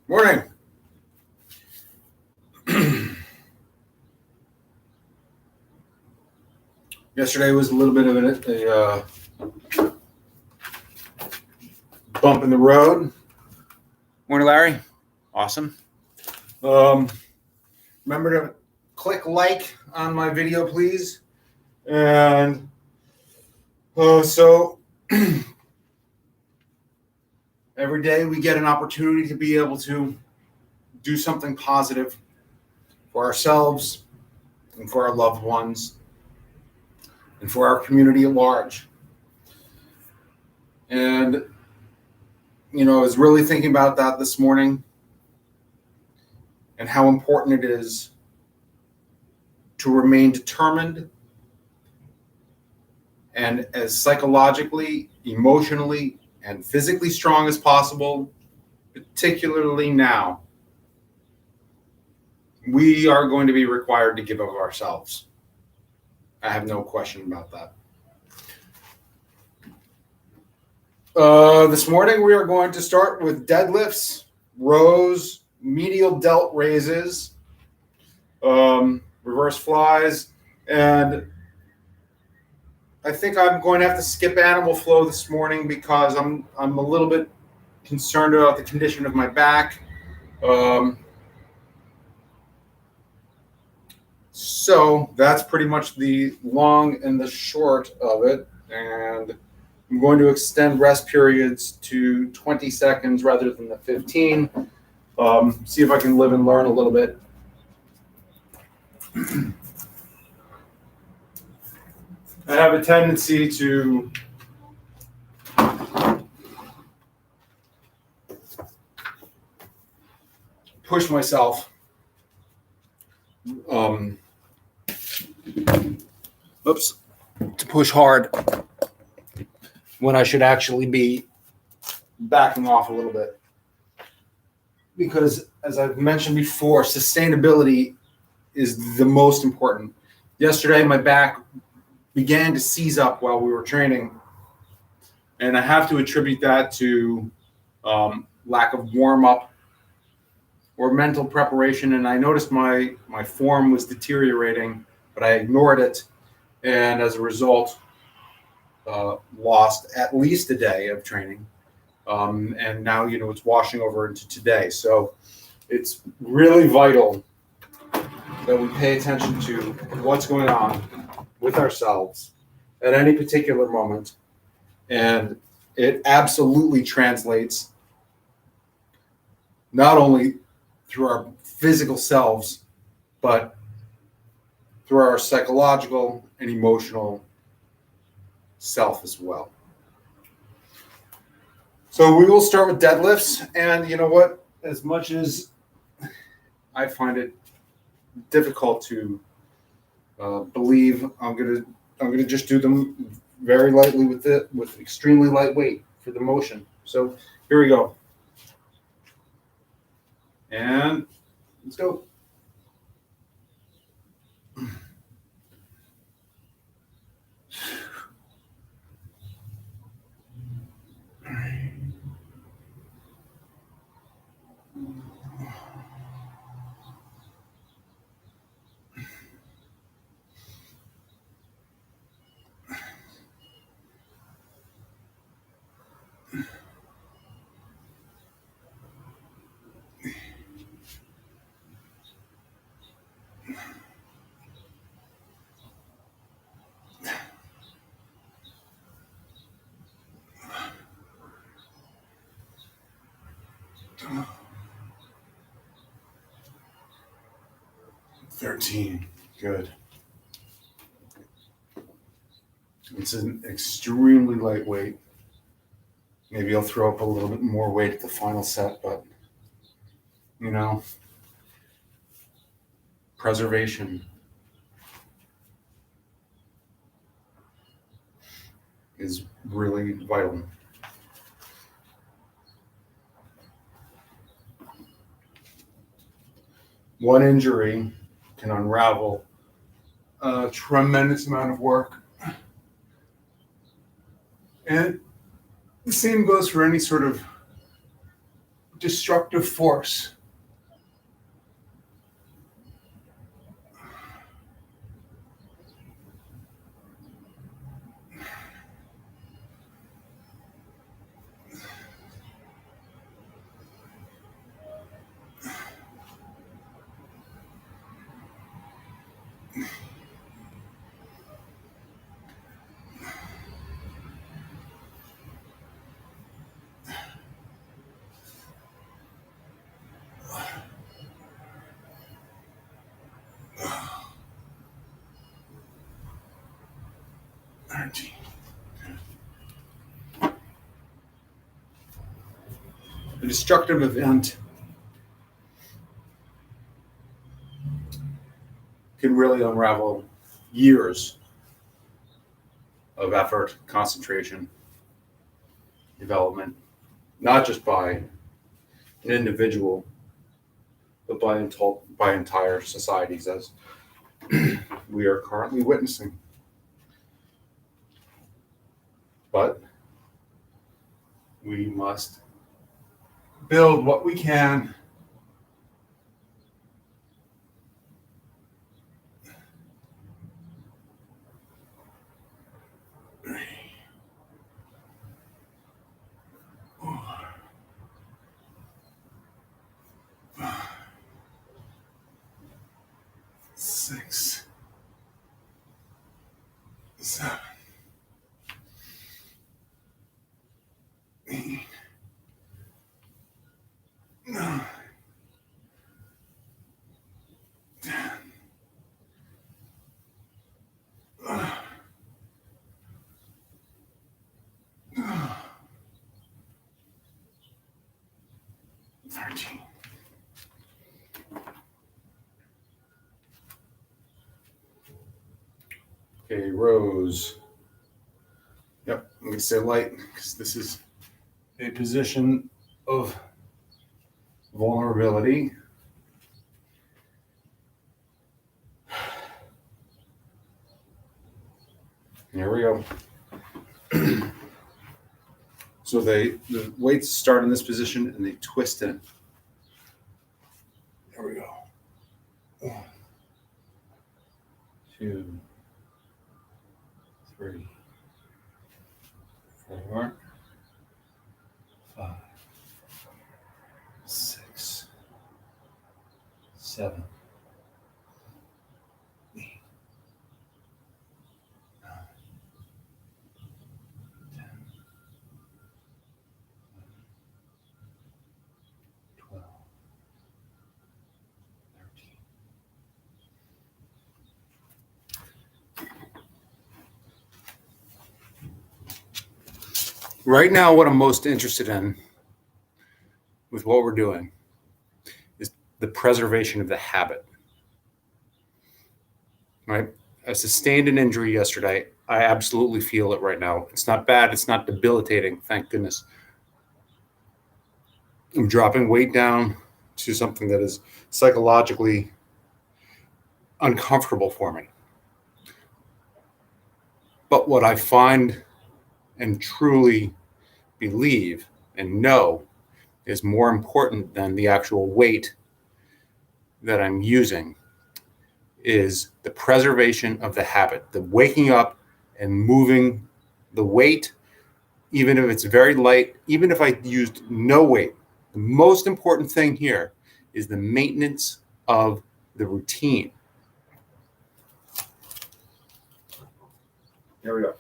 Morning. Yesterday was a little bit of a bump in the road. Morning, Larry. Awesome. Remember to click like on my video, please. And so every day we get an opportunity to be able to do something positive for ourselves and for our loved ones and for our community at large. And, I was really thinking about that this morning and how important it is to remain determined and as psychologically, emotionally, and physically strong as possible, particularly now. We are going to be required to give of ourselves. I have no question about that. This morning we are going to start with deadlifts, rows, medial delt raises, reverse flies, and I think I'm going to have to skip animal flow this morning because I'm a little bit concerned about the condition of my back. So that's pretty much the long and the short of it. And I'm going to extend rest periods to 20 seconds rather than the 15. See if I can live and learn a little bit. I have a tendency to push myself. To push hard when I should actually be backing off a little bit. Because, as I've mentioned before, sustainability is the most important. Yesterday, my back began to seize up while we were training, and I have to attribute that to lack of warm-up or mental preparation. And I noticed my form was deteriorating, but I ignored it, and as a result, lost at least a day of training. And now, it's washing over into today. So it's really vital that we pay attention to what's going on with ourselves at any particular moment. And it absolutely translates not only through our physical selves, but through our psychological and emotional self as well. So we will start with deadlifts, and you know what? As much as I find it difficult to believe, I'm gonna just do them very lightly with extremely light weight for the motion. So here we go, and let's go. Good. It's an extremely lightweight. Maybe I'll throw up a little bit more weight at the final set, but preservation is really vital. One injury can unravel a tremendous amount of work. And The same goes for any sort of destructive force. A destructive event can really unravel years of effort, concentration, development, not just by an individual, but by entire societies, as we are currently witnessing. But we must build what we can six, seven, 8, 9, 10, 13. Okay, Rose. Yep, I'm going to say light because this is a position of vulnerability. Here we go. So the weights start in this position and they twist in. There we go. 1, 2, 3, 4, 5, 6, 7, 8, 9, 10, 12, 13. Right now, what I'm most interested in with what we're doing is the preservation of the habit. Right? I sustained an injury yesterday. I absolutely feel it right now. It's not bad. It's not debilitating. Thank goodness. I'm dropping weight down to something that is psychologically uncomfortable for me. But what I find and truly believe and know is more important than the actual weight that I'm using is the preservation of the habit, the waking up and moving the weight, even if it's very light, even if I used no weight. The most important thing here is the maintenance of the routine. Here we go.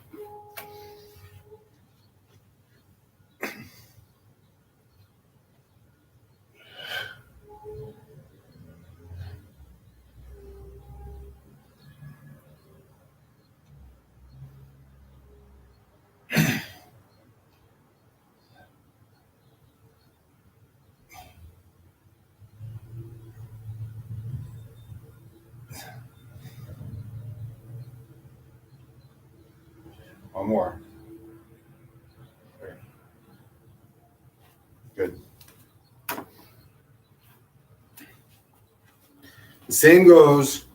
One more. Good. The same goes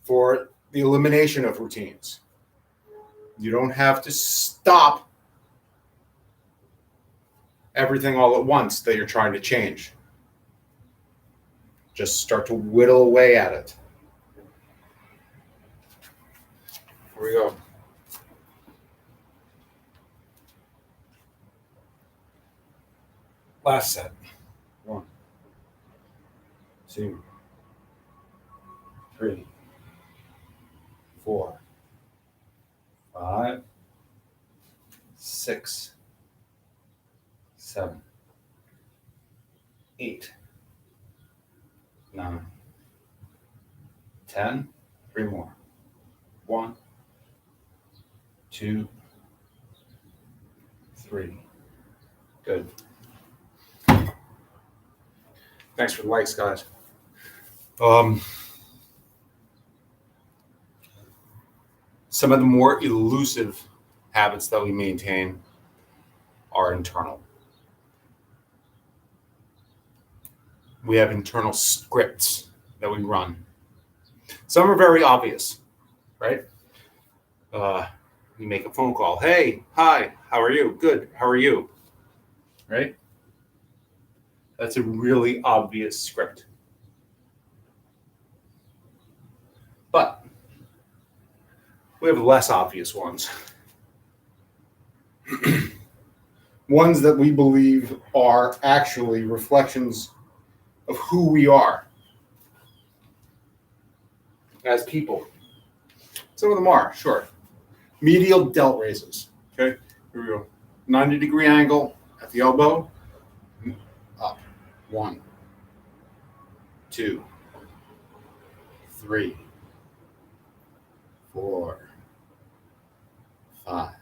for the elimination of routines. You don't have to stop everything all at once that you're trying to change. Just start to whittle away at it. Here we go. Last set. 1, 2, 3, 4, 5, 6, 7, 8, 9, 10. 3 more. 1, 2, 3. Good. Thanks for the likes, guys. Some of the more elusive habits that we maintain are internal. We have internal scripts that we run. Some are very obvious, right? You make a phone call. Hey, hi, how are you? Good, how are you? Right? That's a really obvious script. But we have less obvious ones. Ones that we believe are actually reflections of who we are as people. Some of them are, sure. Medial delt raises. Okay, here we go. 90-degree angle at the elbow. Up. 1, 2, 3, 4, 5,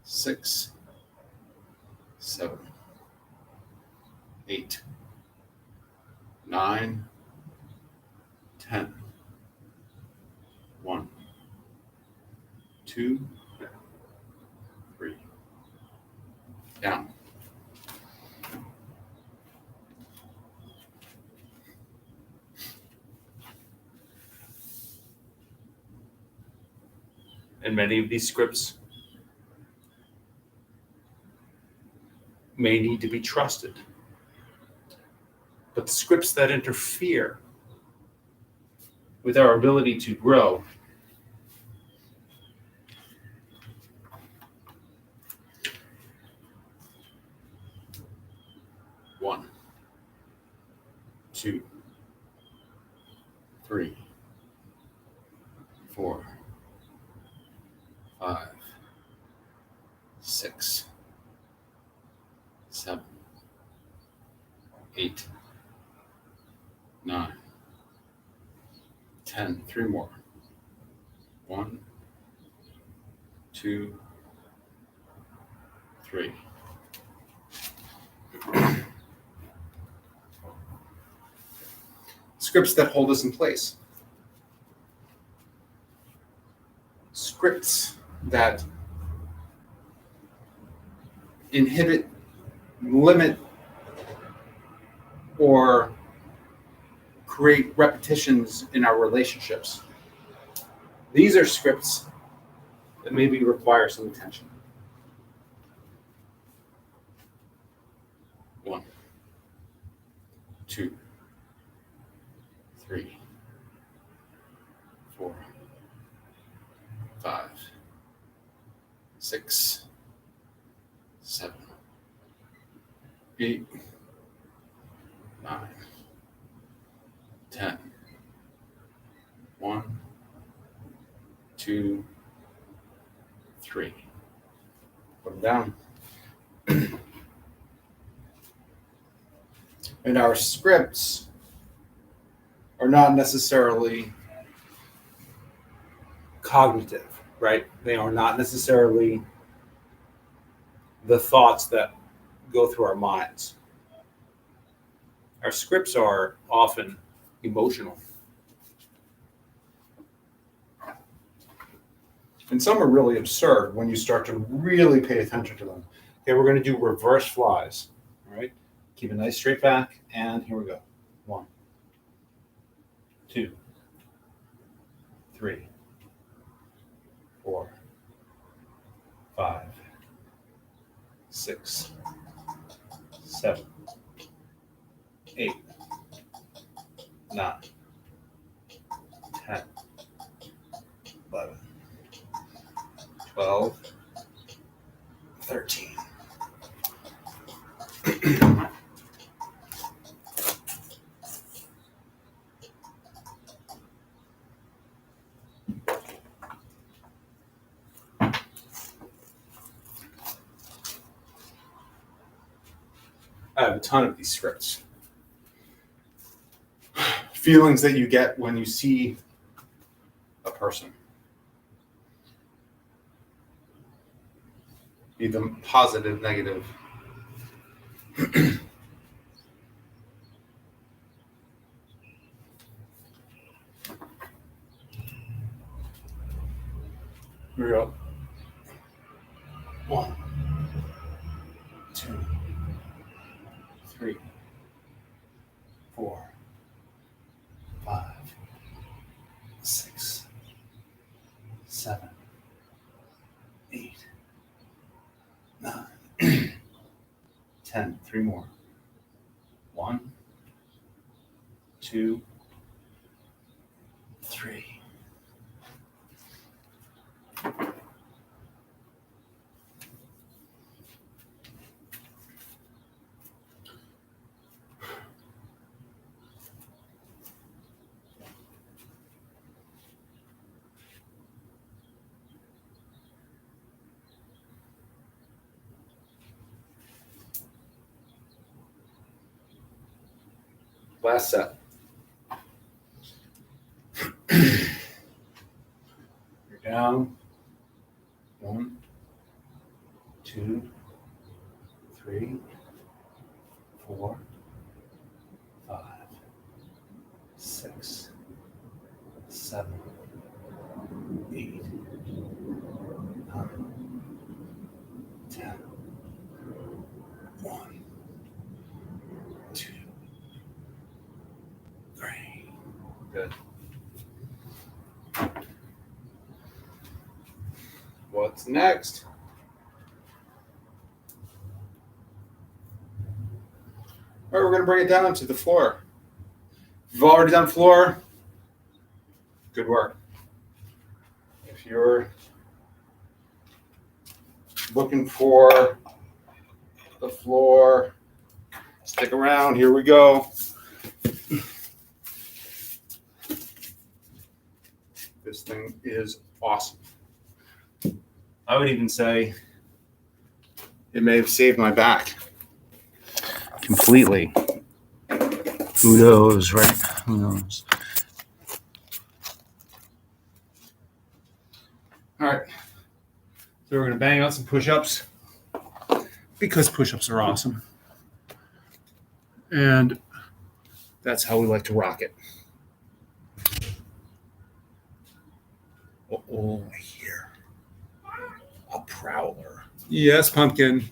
6, 7, 8, 9, 10. 1, 2, 3. Down. And many of these scripts may need to be trusted. But the scripts that interfere with our ability to grow one, 2, 3, 4, 5, 6, 7, 8, 9, 10. 3 more. 1, 2, 3. Scripts that hold us in place. Scripts that inhibit, limit, or create repetitions in our relationships. These are scripts that maybe require some attention. 1, 2, 3, 4, 5, 6, 7, 8, 9, 10. 1, 2, 3. Put them down. And our scripts are not necessarily cognitive, right? They are not necessarily the thoughts that go through our minds. Our scripts are often emotional. And some are really absurd when you start to really pay attention to them. Okay, we're going to do reverse flies. All right, keep a nice straight back, and here we go. 1, 2, 3, 4, 5, 6, 7, 8, 9, 10, 11, 12, 13. I have a ton of these scripts. Feelings that you get when you see a person. Either positive, negative. Here we go. 1, 2, 3, 4, 5, 6, 7, 8, 9, 10. 3 more. 1, 2, 3. Last set. You're down. 1, 2, 3, 4, 5, 6, 7, 8, 9, 10. 1, 2, 3. Good. What's next? All right, we're going to bring it down to the floor. If you've already done floor, good work. If you're looking for the floor, stick around. Here we go. This thing is awesome. I would even say it may have saved my back completely. Who knows, right? Who knows? All right. So we're going to bang out some push-ups because push-ups are awesome. And that's how we like to rock it. Oh, I hear a prowler. Yes, Pumpkin.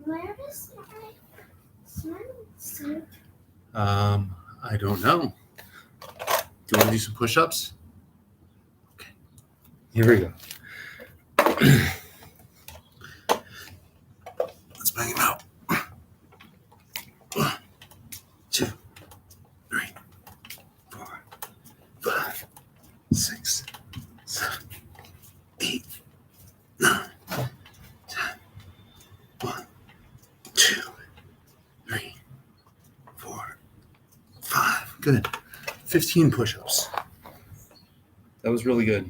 Where is my swimsuit? I don't know. Do you want to do some push-ups? Okay. Here we go. Let's bang him out. 1, 2, 3, 4, 5, 6, 7, 8, 9, 10. 1, 2, 3, 4, 5. Good. 15 push-ups. That was really good.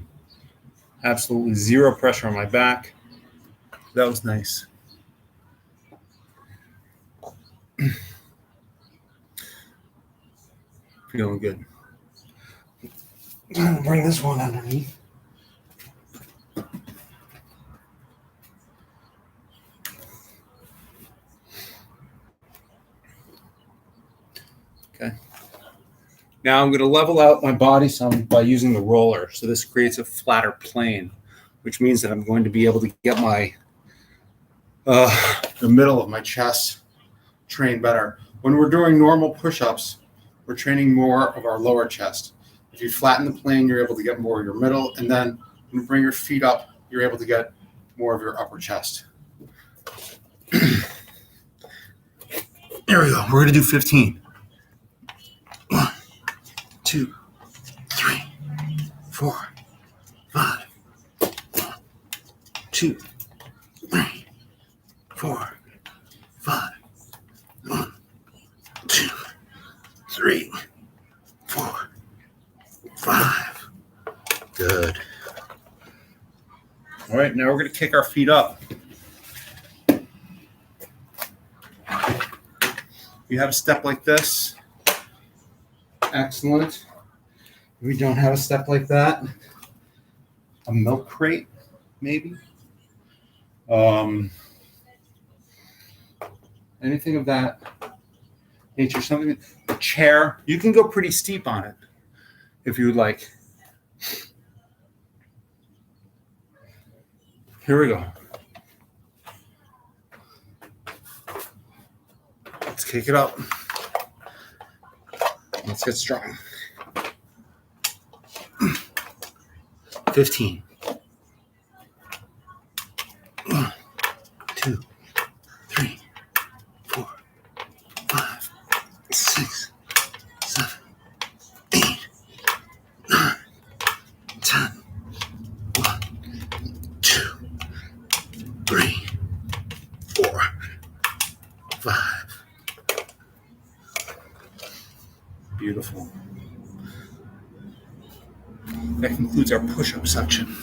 Absolutely zero pressure on my back. That was nice. Feeling good. Bring this one underneath. Okay. Now I'm going to level out my body some by using the roller. So this creates a flatter plane, which means that I'm going to be able to get my the middle of my chest trained better. When we're doing normal push-ups, we're training more of our lower chest. If you flatten the plane, you're able to get more of your middle, and then When you bring your feet up, you're able to get more of your upper chest. There we go. We're going to do 15. 1, 2, 3, 4, 5. 1, 2, 3, 4, 5. 1, 2, 3, 4, 5. Good. All right, now we're going to kick our feet up. You have a step like this. Excellent. If we don't have a step like that, a milk crate, maybe. Anything of that nature, something, a chair. You can go pretty steep on it if you would like. Here we go. Let's kick it up. Let's get strong. 15. 1, 2, 3, 4, 5, 6, 7, 8, 9, 10. 1, 2, 3, 4, 5. Beautiful. That concludes our push-up section.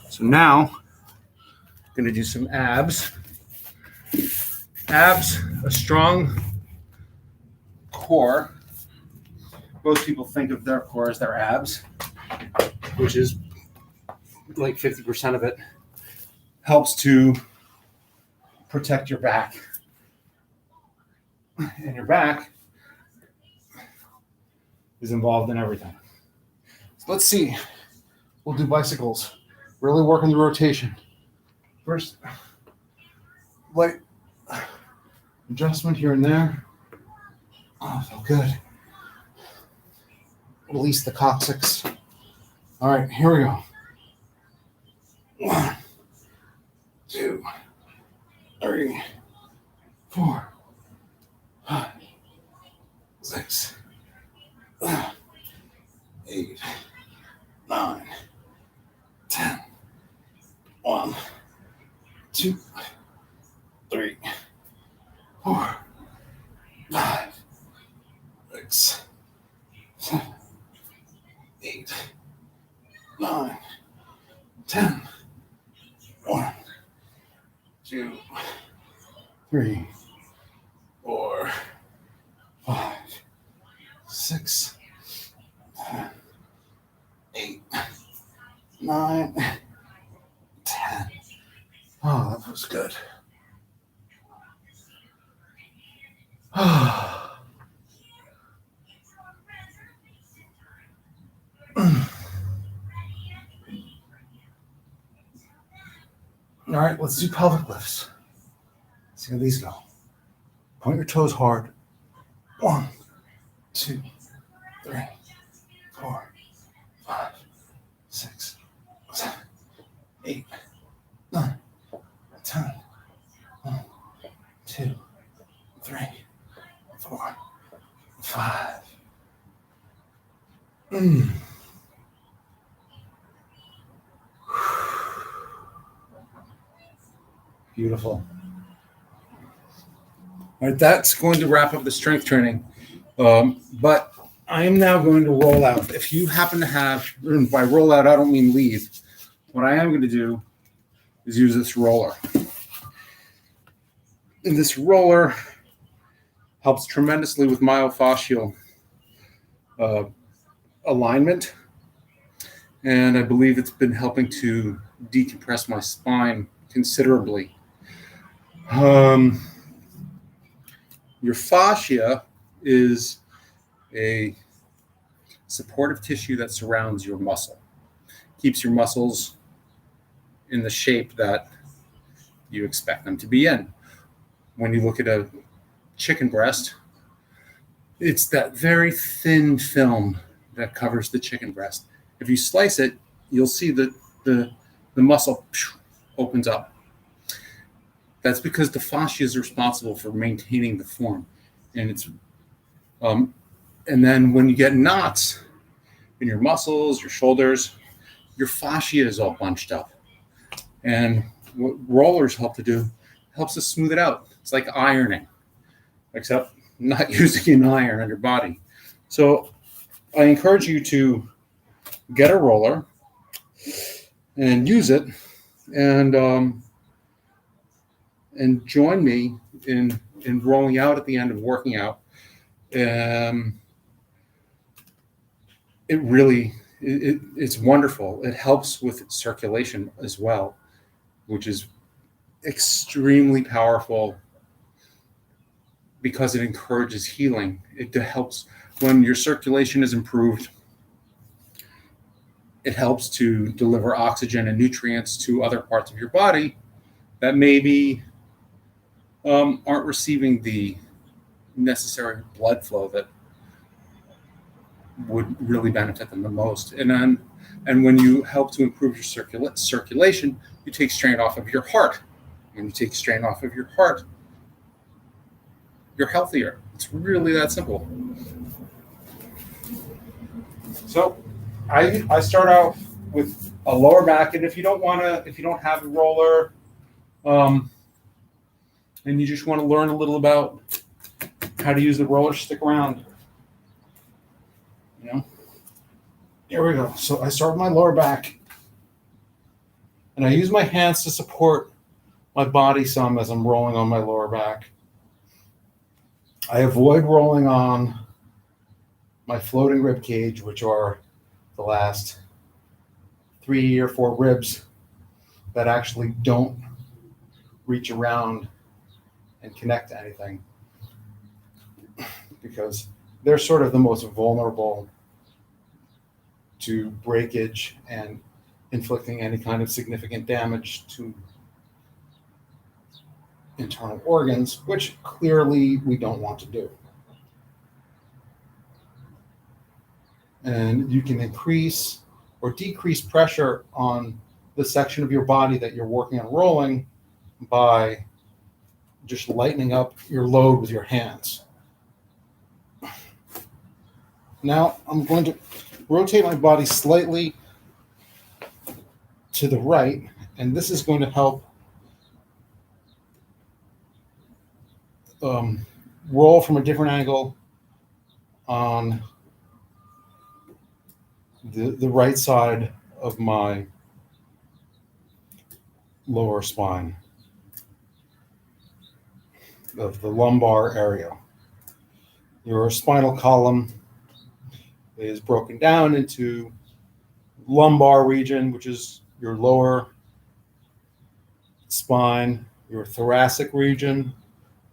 So now, I'm going to do some abs. Abs, a strong core. Most people think of their core as their abs, which is like 50% of it. Helps to protect your back. And your back is involved in everything. So let's see. We'll do bicycles. Really working the rotation. First, light adjustment here and there. Oh, felt good. Release the coccyx. All right, here we go. 1, 2, 3, 4, 5, 6, 8, 9, 10. 1, 2, 3, 4, 5, 6, 7, 8, 9, 10. 1, 2, 3, 4, 5, 6, 7, 8, 9, 10. Oh, that was good. All right, let's do pelvic lifts. See how these go. Point your toes hard. 1, 2, 3, 4, 5, 6, 7, 8, 9, 10. 1, 2, 3, 4, 5. Beautiful. All right, that's going to wrap up the strength training. But I am now going to roll out. If you happen to have, and by roll out, I don't mean leave. What I am going to do is use this roller. And this roller helps tremendously with myofascial alignment. And I believe it's been helping to decompress my spine considerably. Your fascia is a supportive tissue that surrounds your muscle, keeps your muscles in the shape that you expect them to be in. When you look at a chicken breast, It's that very thin film that covers the chicken breast. If you slice it, you'll see that the muscle opens up. That's because the fascia is responsible for maintaining the form, and and then when you get knots in your muscles, your shoulders, your fascia is all bunched up. And what rollers help to do helps to smooth it out. It's like ironing, except not using an iron on your body. So I encourage you to get a roller and use it, and join me in rolling out at the end of working out. It's wonderful. It helps with circulation as well, which is extremely powerful because it encourages healing. It helps when your circulation is improved. It helps to deliver oxygen and nutrients to other parts of your body that maybe aren't receiving the necessary blood flow that would really benefit them the most. And when you help to improve your circulation, you take strain off of your heart. When you take strain off of your heart, you're healthier. It's really that simple. So I start out with a lower back, and if you don't have a roller, and you just want to learn a little about how to use the roller, stick around. Here we go. So I start with my lower back, and I use my hands to support my body some as I'm rolling on my lower back. I avoid rolling on my floating rib cage, which are the last 3 or 4 ribs that actually don't reach around and connect to anything, because they're sort of the most vulnerable to breakage and inflicting any kind of significant damage to internal organs, which clearly we don't want to do. And you can increase or decrease pressure on the section of your body that you're working on rolling by just lightening up your load with your hands. Now I'm going to rotate my body slightly to the right, and this is going to help roll from a different angle on the right side of my lower spine, of the lumbar area. Your spinal column is broken down into lumbar region, which is your lower spine, your thoracic region,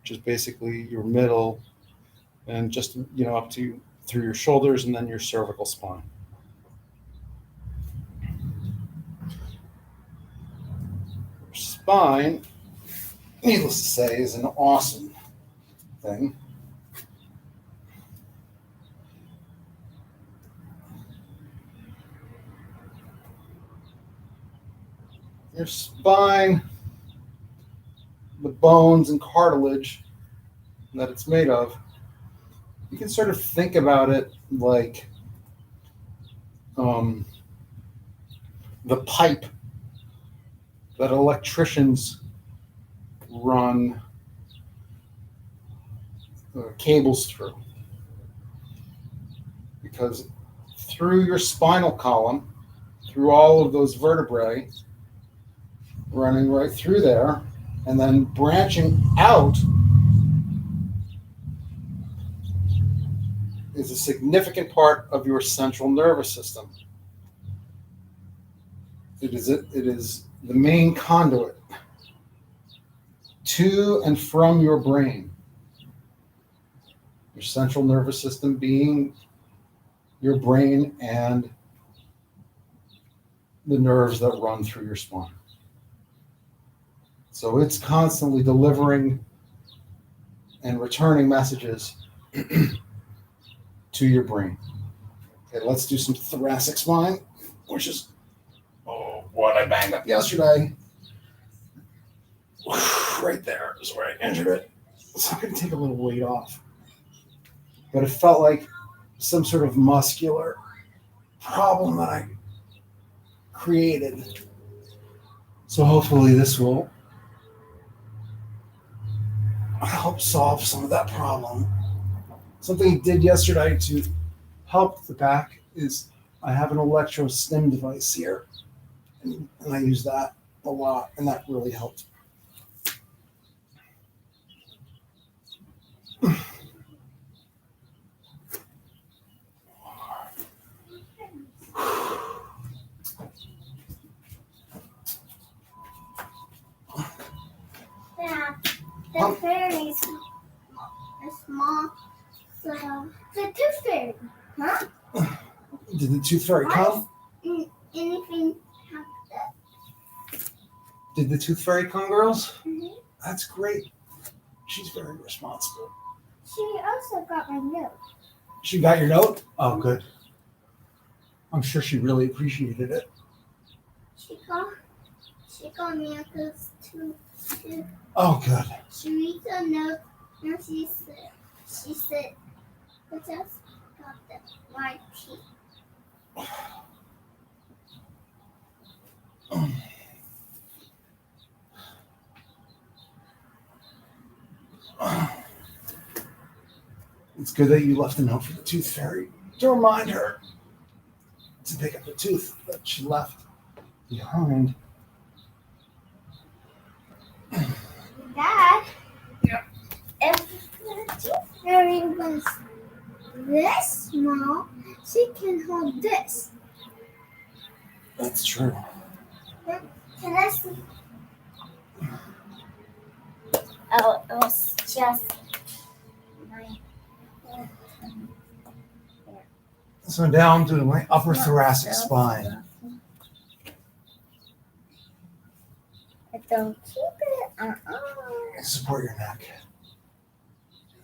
which is basically your middle, and just up to through your shoulders, and then your cervical spine. Your spine, needless to say, is an awesome thing. Your spine, the bones and cartilage that it's made of, you can sort of think about it like the pipe that electricians run cables through. Because through your spinal column, through all of those vertebrae, running right through there, and then branching out is a significant part of your central nervous system. It is the main conduit to and from your brain. Your central nervous system being your brain and the nerves that run through your spine. So it's constantly delivering and returning messages to your brain. Okay, let's do some thoracic spine, which is what I banged up yesterday. Right there is where I injured it. So I'm going to take a little weight off. But it felt like some sort of muscular problem that I created. So hopefully this will help solve some of that problem. Something he did yesterday to help the back is I have an electro stim device here, and I use that a lot, and that really helped. Yeah, the fairies are small, so the tooth fairy, huh? Did the tooth fairy come? Anything have that? Did the tooth fairy come, girls? Mm-hmm. That's great. She's very responsible. She also got my note. She got your note? Oh, good. I'm sure she really appreciated it. She got me a good too. Oh, good. She reads a note and she said, I just got my teeth. It's good that you left a note for the tooth fairy to remind her to pick up the tooth that she left behind. Dad? Yeah. If the tooth fairy was this small, she can hold this. That's true. Can I see? Oh, it was just my. So down to my upper thoracic spine. Don't keep it. Support your neck.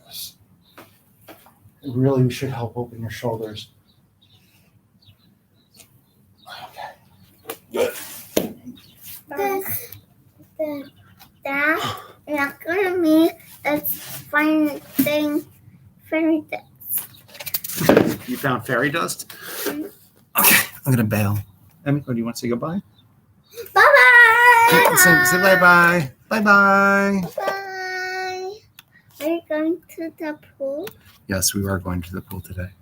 Yes. It really should help open your shoulders. Okay. Good. That not gonna mean that's fine thing fairy dust. You found fairy dust? Okay, I'm gonna bail. Emmy, do you want to say goodbye? Bye-bye. Say bye-bye. Bye-bye. Bye. Are you going to the pool? Yes, we are going to the pool today.